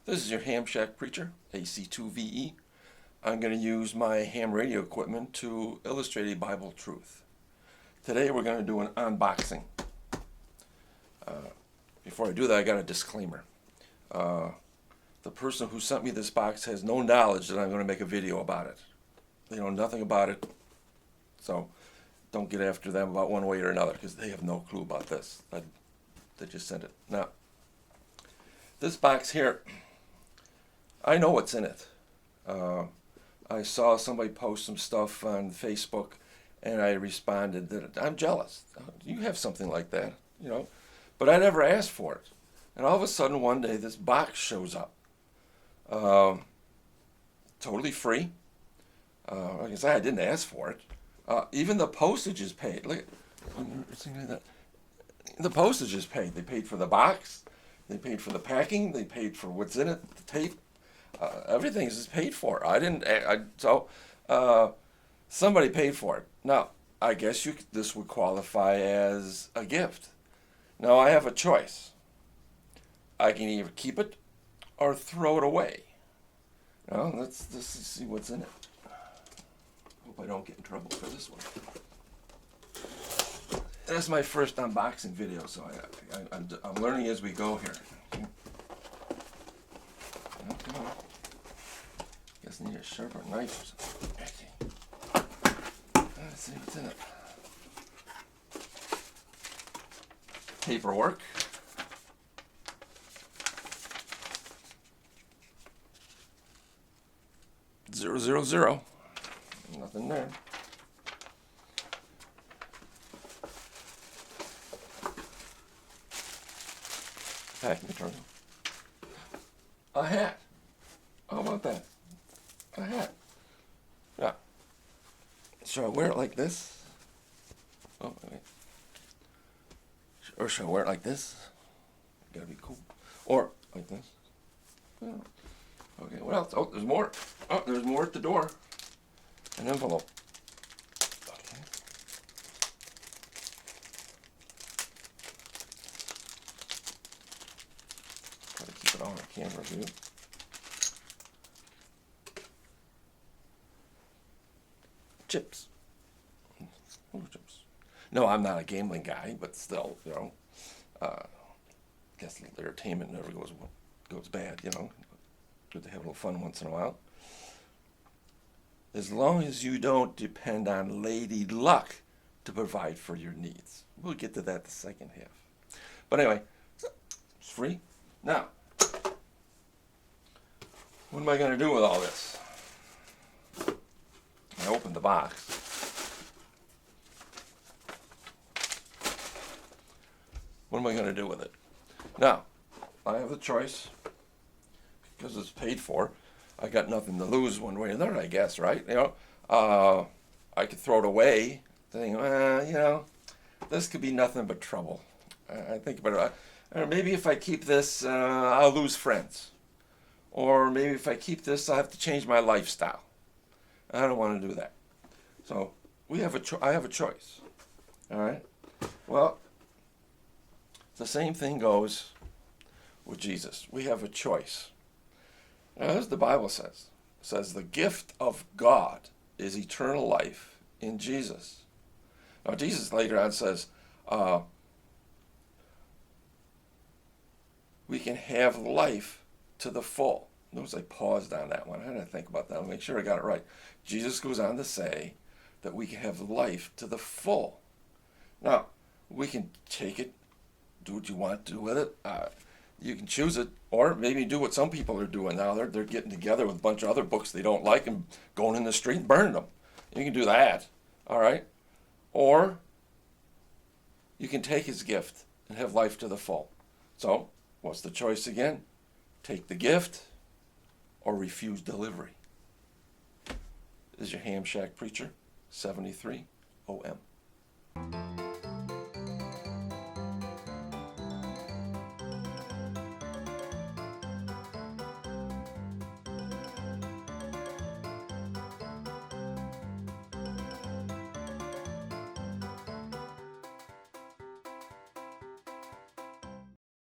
This is your Hamshack preacher, AC2VE. I'm going to use my ham radio equipment to illustrate a Bible truth. Today we're going to do an unboxing. Before I do that, I got a disclaimer. The person who sent me this box has no knowledge that I'm going to make a video about it. They know nothing about it, so don't get after them about one way or another because they have no clue about this. They just sent it. Now, this box here, I know what's in it. I saw somebody post some stuff on Facebook, and I responded that I'm jealous. You have something like that, you know, but I never asked for it. And all of a sudden, one day, this box shows up, totally free. Like I said, I didn't ask for it. Even the postage is paid. Look, the postage is paid. They paid for the box. They paid for the packing. They paid for what's in it, the tape. Everything is paid for. Somebody paid for it. Now, I guess this would qualify as a gift. Now, I have a choice. I can either keep it or throw it away. Now, let's see what's in it. Hope I don't get in trouble for this one. That's my first unboxing video, so I'm learning as we go here. Come on. Guess I need a sharper knife or something. Okay. Let's see what's in it. Paperwork. .000. Nothing there. Packing material. A hat. How about that? A hat. Yeah. Should I wear it like this? Oh, wait. Or should I wear it like this? Gotta be cool. Or like this. Oh. Okay, what else? Oh, there's more. Oh, there's more at the door. An envelope. Okay. Try to keep it on camera view. Chips. Oh, chips. No, I'm not a gambling guy, but still, you know, guess the entertainment never goes bad, you know. Good to have a little fun once in a while. As long as you don't depend on Lady Luck to provide for your needs. We'll get to that the second half. But anyway, it's free. Now, what am I going to do with all this? I opened the box. What am I going to do with it? Now, I have the choice, because it's paid for. I got nothing to lose one way or another, I guess, right? You know, I could throw it away, thinking, you know, this could be nothing but trouble. I think about it. Or maybe if I keep this, I'll lose friends. Or maybe if I keep this, I'll have to change my lifestyle. I don't want to do that. So I have a choice. All right? Well, the same thing goes with Jesus. We have a choice. Now, as the Bible says, it says the gift of God is eternal life in Jesus. Now, Jesus later on says, we can have life to the full. Notice I paused on that one. I had to think about that. I'll make sure I got it right. Jesus goes on to say that we can have life to the full. Now, we can take it, do what you want to do with it. You can choose it, or maybe do what some people are doing now. They're getting together with a bunch of other books they don't like and going in the street and burning them. You can do that, all right? Or you can take his gift and have life to the full. So, what's the choice again? Take the gift or refuse delivery. This is your Hamshack preacher, 73 OM.